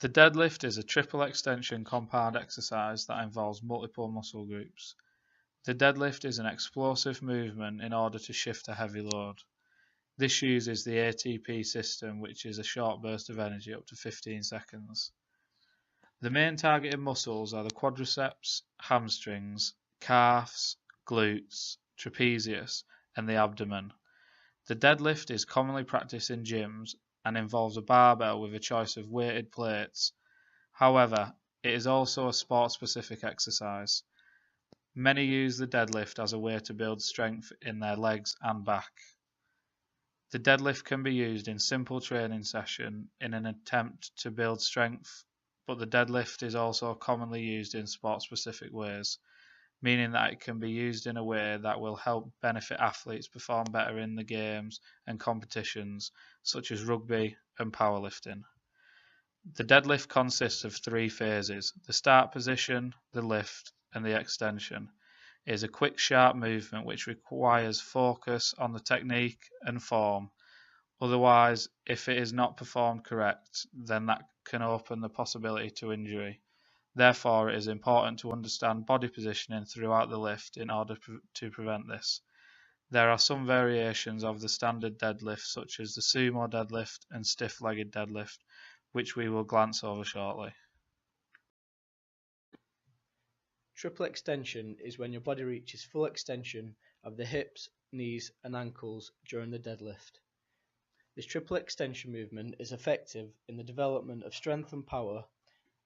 The deadlift is a triple extension compound exercise that involves multiple muscle groups. The deadlift is an explosive movement in order to shift a heavy load. This uses the ATP system, which is a short burst of energy up to 15 seconds. The main targeted muscles are the quadriceps, hamstrings, calves, glutes, trapezius, and the abdomen. The deadlift is commonly practiced in gyms and involves a barbell with a choice of weighted plates. However, it is also a sport-specific exercise. Many use the deadlift as a way to build strength in their legs and back. The deadlift can be used in simple training session in an attempt to build strength, but the deadlift is also commonly used in sport-specific ways, meaning that it can be used in a way that will help benefit athletes perform better in the games and competitions, such as rugby and powerlifting. The deadlift consists of 3 phases: the start position, the lift, and the extension. It is a quick, sharp movement which requires focus on the technique and form. Otherwise, if it is not performed correct, then that can open the possibility to injury. Therefore, it is important to understand body positioning throughout the lift in order to prevent this. There are some variations of the standard deadlift, such as the sumo deadlift and stiff-legged deadlift, which we will glance over shortly. Triple extension is when your body reaches full extension of the hips, knees, and ankles during the deadlift. This triple extension movement is effective in the development of strength and power,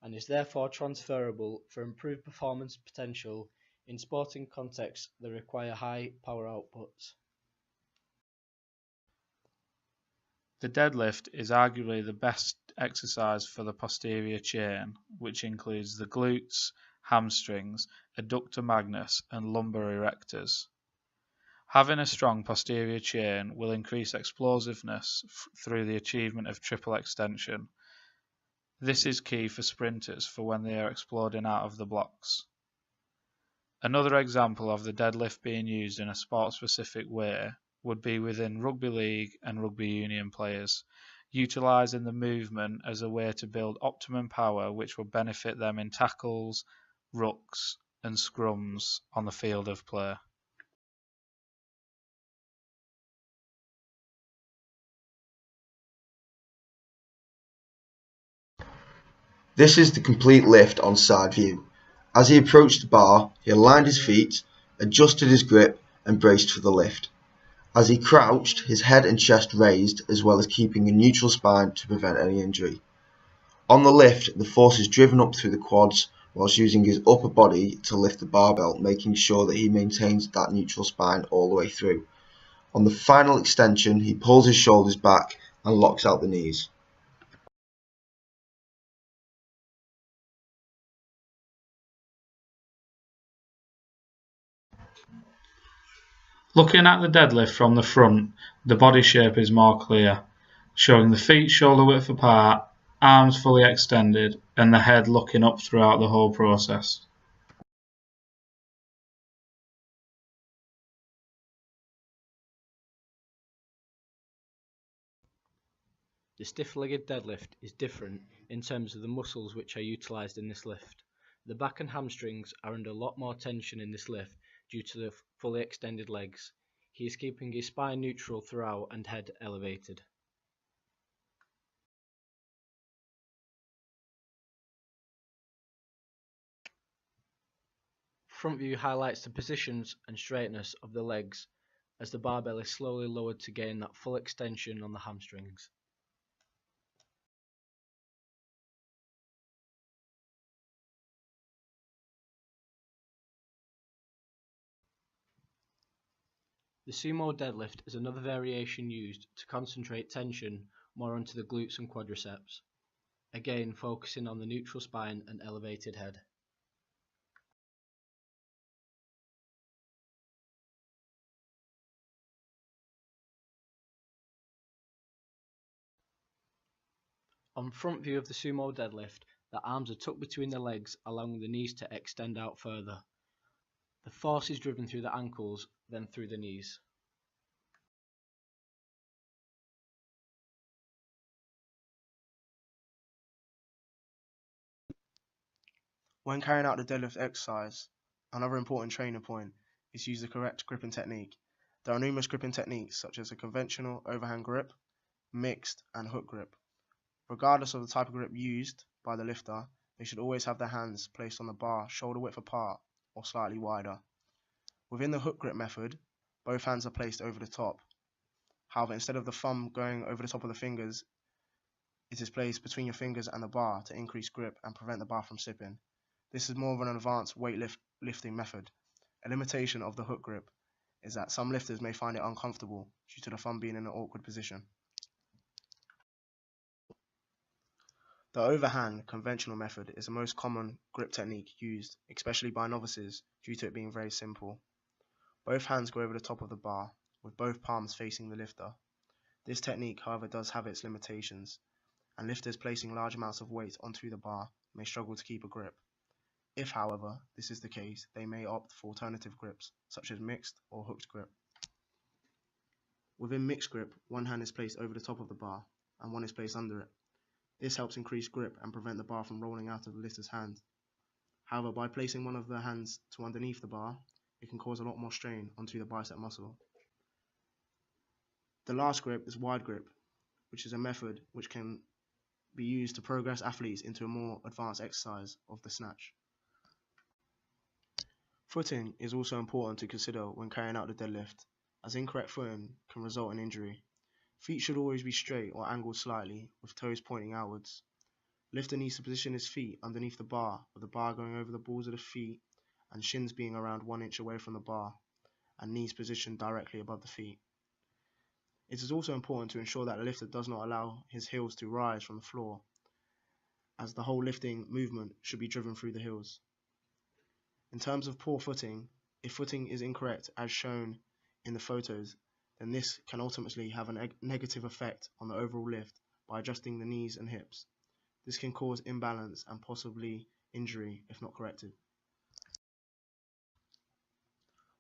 and is therefore transferable for improved performance potential in sporting contexts that require high power outputs. The deadlift is arguably the best exercise for the posterior chain, which includes the glutes, hamstrings, adductor magnus, and lumbar erectors. Having a strong posterior chain will increase explosiveness through the achievement of triple extension. This is key for sprinters for when they are exploding out of the blocks. Another example of the deadlift being used in a sport-specific way would be within rugby league and rugby union players, utilising the movement as a way to build optimum power which will benefit them in tackles, rucks, and scrums on the field of play. This is the complete lift on side view. As he approached the bar, he aligned his feet, adjusted his grip, and braced for the lift. As he crouched, his head and chest raised, as well as keeping a neutral spine to prevent any injury. On the lift, the force is driven up through the quads, whilst using his upper body to lift the barbell, making sure that he maintains that neutral spine all the way through. On the final extension, he pulls his shoulders back and locks out the knees. Looking at the deadlift from the front, the body shape is more clear, showing the feet shoulder width apart, arms fully extended, and the head looking up throughout the whole process. The stiff-legged deadlift is different in terms of the muscles which are utilised in this lift. The back and hamstrings are under a lot more tension in this lift due to the fully extended legs. He is keeping his spine neutral throughout and head elevated. Front view highlights the positions and straightness of the legs as the barbell is slowly lowered to gain that full extension on the hamstrings. The sumo deadlift is another variation used to concentrate tension more onto the glutes and quadriceps, again focusing on the neutral spine and elevated head. On front view of the sumo deadlift, the arms are tucked between the legs, allowing the knees to extend out further. The force is driven through the ankles, then through the knees. When carrying out the deadlift exercise, another important training point is to use the correct gripping technique. There are numerous gripping techniques such as a conventional overhand grip, mixed, and hook grip. Regardless of the type of grip used by the lifter, they should always have their hands placed on the bar shoulder width apart or slightly wider. Within the hook grip method, both hands are placed over the top. However, instead of the thumb going over the top of the fingers, it is placed between your fingers and the bar to increase grip and prevent the bar from slipping. This is more of an advanced weightlifting method. A limitation of the hook grip is that some lifters may find it uncomfortable due to the thumb being in an awkward position. The overhand conventional method is the most common grip technique used, especially by novices, due to it being very simple. Both hands go over the top of the bar, with both palms facing the lifter. This technique, however, does have its limitations, and lifters placing large amounts of weight onto the bar may struggle to keep a grip. If, however, this is the case, they may opt for alternative grips, such as mixed or hooked grip. Within mixed grip, one hand is placed over the top of the bar, and one is placed under it. This helps increase grip and prevent the bar from rolling out of the lifter's hand. However, by placing one of the hands to underneath the bar, it can cause a lot more strain onto the bicep muscle. The last grip is wide grip, which is a method which can be used to progress athletes into a more advanced exercise of the snatch. Footing is also important to consider when carrying out the deadlift, as incorrect footing can result in injury. Feet should always be straight or angled slightly, with toes pointing outwards. Lifter needs to position his feet underneath the bar, with the bar going over the balls of the feet and shins being around 1 inch away from the bar, and knees positioned directly above the feet. It is also important to ensure that the lifter does not allow his heels to rise from the floor, as the whole lifting movement should be driven through the heels. In terms of poor footing, if footing is incorrect as shown in the photos, then this can ultimately have a negative effect on the overall lift by adjusting the knees and hips. This can cause imbalance and possibly injury if not corrected.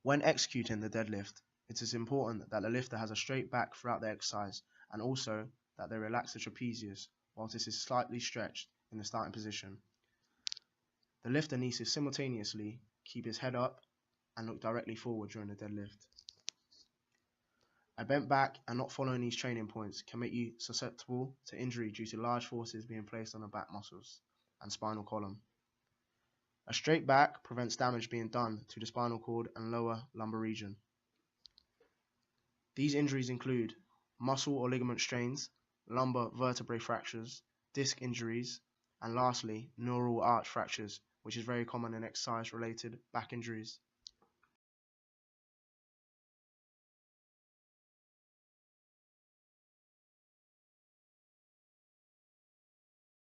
When executing the deadlift, it is important that the lifter has a straight back throughout the exercise and also that they relax the trapezius whilst this is slightly stretched in the starting position. The lifter needs to simultaneously keep his head up and look directly forward during the deadlift. A bent back and not following these training points can make you susceptible to injury due to large forces being placed on the back muscles and spinal column. A straight back prevents damage being done to the spinal cord and lower lumbar region. These injuries include muscle or ligament strains, lumbar vertebrae fractures, disc injuries, and lastly, neural arch fractures, which is very common in exercise-related back injuries.